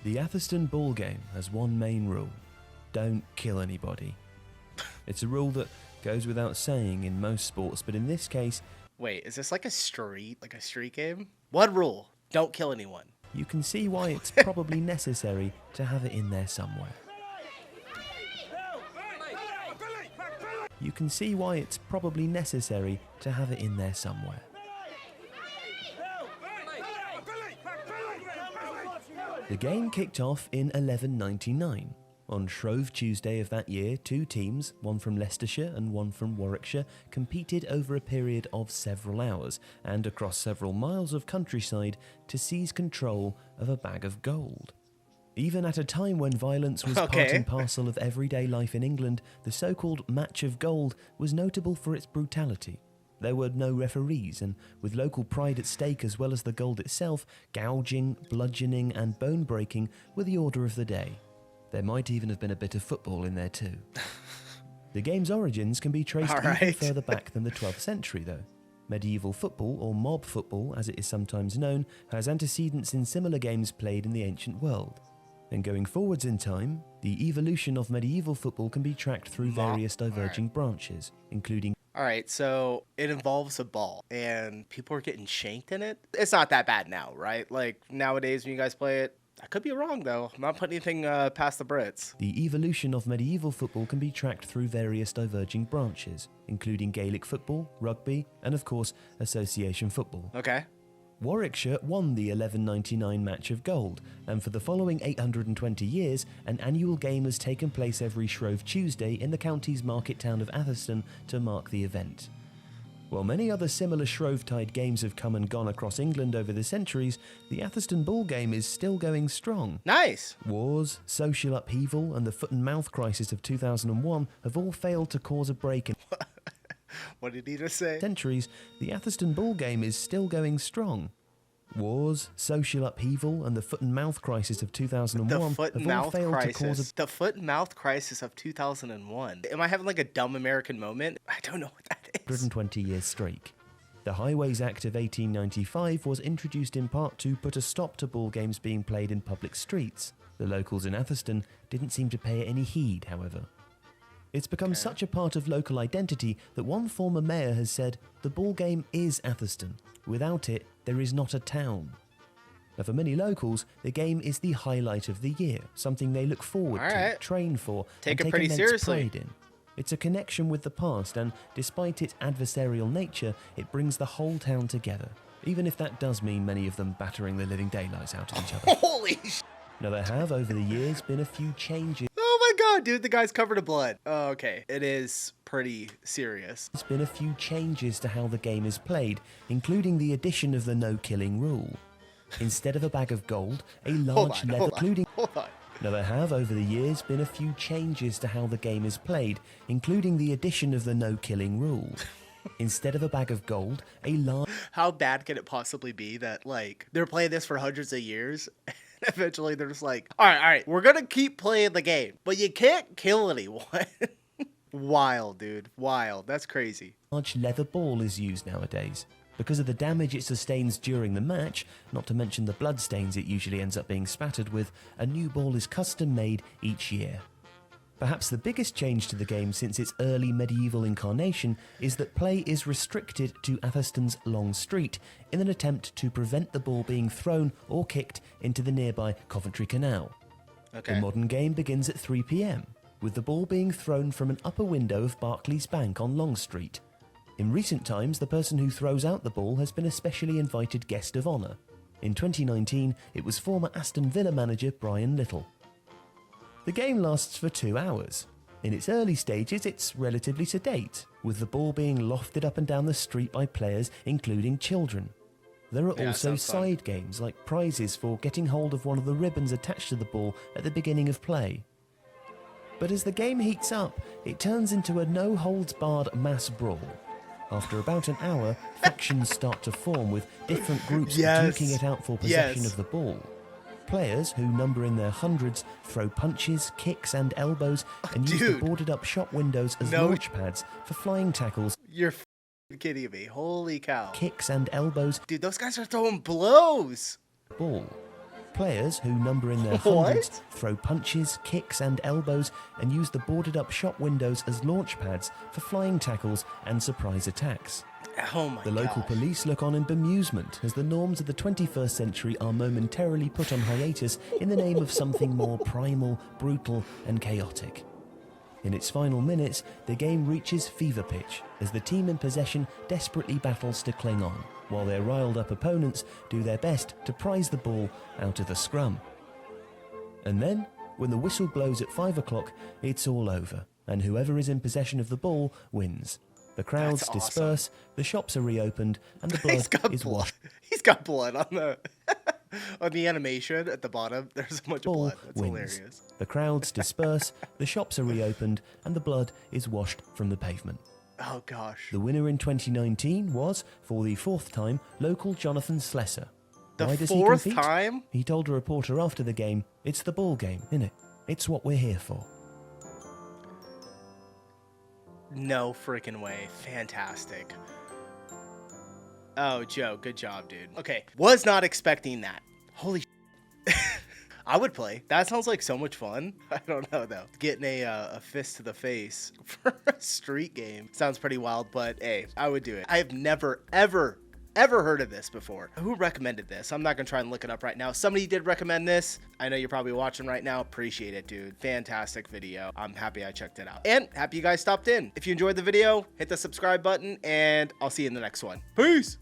The Atherstone Ball Game has one main rule: don't kill anybody. It's a rule that goes without saying in most sports, but in this case... Wait, is this like a street game? One rule: don't kill anyone. You can see why it's probably necessary to have it in there somewhere. You can see why it's probably necessary to have it in there somewhere. The game kicked off in 1199. On Shrove Tuesday of that year, two teams, one from Leicestershire and one from Warwickshire, competed over a period of several hours and across several miles of countryside to seize control of a bag of gold. Even at a time when violence was part and parcel of everyday life in England, the so-called Match of Gold was notable for its brutality. There were no referees, and with local pride at stake as well as the gold itself, gouging, bludgeoning and bone-breaking were the order of the day. There might even have been a bit of football in there too. The game's origins can be traced even further back than the 12th century though. Medieval football, or mob football as it is sometimes known, has antecedents in similar games played in the ancient world. And going forwards in time, the evolution of medieval football can be tracked through various diverging branches, including... Alright, so it involves a ball, and people are getting shanked in it? It's not that bad now, right? Like, nowadays when you guys play it, I could be wrong though. I'm not putting anything past the Brits. The evolution of medieval football can be tracked through various diverging branches, including Gaelic football, rugby, and of course, association football. Okay. Warwickshire won the 1199 Match of Gold, and for the following 820 years, an annual game has taken place every Shrove Tuesday in the county's market town of Atherstone to mark the event. While many other similar Shrovetide games have come and gone across England over the centuries, the Atherstone Ball Game is still going strong. Nice! Wars, social upheaval, and the foot and mouth crisis of 2001 have all failed to cause a break in... What did he just say? Centuries, the Atherstone Ball Game is still going strong. Wars, social upheaval, and the foot and mouth crisis of 2001 have all failed to cause a... The foot and mouth crisis of 2001. Am I having like a dumb American moment? I don't know what that is. 120 year streak. The Highways Act of 1895 was introduced in part to put a stop to ball games being played in public streets. The locals in Atherstone didn't seem to pay it any heed, however. It's become such a part of local identity that one former mayor has said, "The ball game is Atherstone. Without it, there is not a town." Now for many locals, the game is the highlight of the year, something they look forward to, train for, and take immense pride in. It's a connection with the past, and despite its adversarial nature, it brings the whole town together, even if that does mean many of them battering the living daylights out of each other. Holy sh! Now there have, over the years, been a few changes. Oh my god, dude, the guy's covered in blood. Oh, okay, it is pretty serious. There's been a few changes to how the game is played, including the addition of the no-killing rule. Instead of a bag of gold, a large leather... Hold on. Now there have, over the years, been a few changes to how the game is played, including the addition of the no-killing rule. Instead of a bag of gold, a large... How bad can it possibly be that, like, they're playing this for hundreds of years, and eventually they're just like, all right, we're gonna keep playing the game, but you can't kill anyone. Wild, dude. Wild. That's crazy. Large leather ball is used nowadays. Because of the damage it sustains during the match, not to mention the bloodstains it usually ends up being spattered with, a new ball is custom made each year. Perhaps the biggest change to the game since its early medieval incarnation is that play is restricted to Atherstone's Long Street in an attempt to prevent the ball being thrown or kicked into the nearby Coventry Canal. Okay. The modern game begins at 3 PM, with the ball being thrown from an upper window of Barclays Bank on Long Street. In recent times, the person who throws out the ball has been a specially invited guest of honour. In 2019, it was former Aston Villa manager Brian Little. The game lasts for 2 hours. In its early stages, it's relatively sedate, with the ball being lofted up and down the street by players, including children. There are also side games like prizes for getting hold of one of the ribbons attached to the ball at the beginning of play. But as the game heats up, it turns into a no-holds-barred mass brawl. After about an hour, factions start to form with different groups duking it out for possession of the ball. Players, who number in their hundreds, throw punches, kicks and elbows and use the boarded-up shop windows as launch pads for flying tackles. You're kidding me. Holy cow. Kicks and elbows. Dude, those guys are throwing blows. Ball. Players, who number in their What? hundreds, throw punches, kicks, and elbows and use the boarded-up shop windows as launch pads for flying tackles and surprise attacks. Oh my The local gosh. police look on in bemusement as the norms of the 21st century are momentarily put on hiatus in the name of something more primal, brutal, and chaotic. In its final minutes, the game reaches fever pitch as the team in possession desperately battles to cling on, while their riled-up opponents do their best to prize the ball out of the scrum. And then, when the whistle blows at 5 o'clock, it's all over, and whoever is in possession of the ball wins. The crowds That's awesome. disperse, the shops are reopened, and the He's blood got is blood. washed. He's got blood on the on the animation at the bottom. There's a bunch of Ball blood. That's wins. hilarious. The crowds disperse, the shops are reopened, and the blood is washed from the pavement. Oh gosh. The winner in 2019 was, for the fourth time, local Jonathan Slesser. The Why does fourth he compete? time? He told a reporter after the game, "It's the ball game, innit? It's what we're here for." No freaking way. Fantastic. Oh, Joe, good job, dude. Okay, was not expecting that. Holy I would play. That sounds like so much fun. I don't know, though. Getting a fist to the face for a street game sounds pretty wild, but hey, I would do it. I have never, ever heard of this before. Who recommended this? I'm not gonna try and look it up right now. Somebody did recommend this. I know you're probably watching right now. Appreciate it, dude. Fantastic video. I'm happy I checked it out. And happy you guys stopped in. If you enjoyed the video, hit the subscribe button, and I'll see you in the next one. Peace!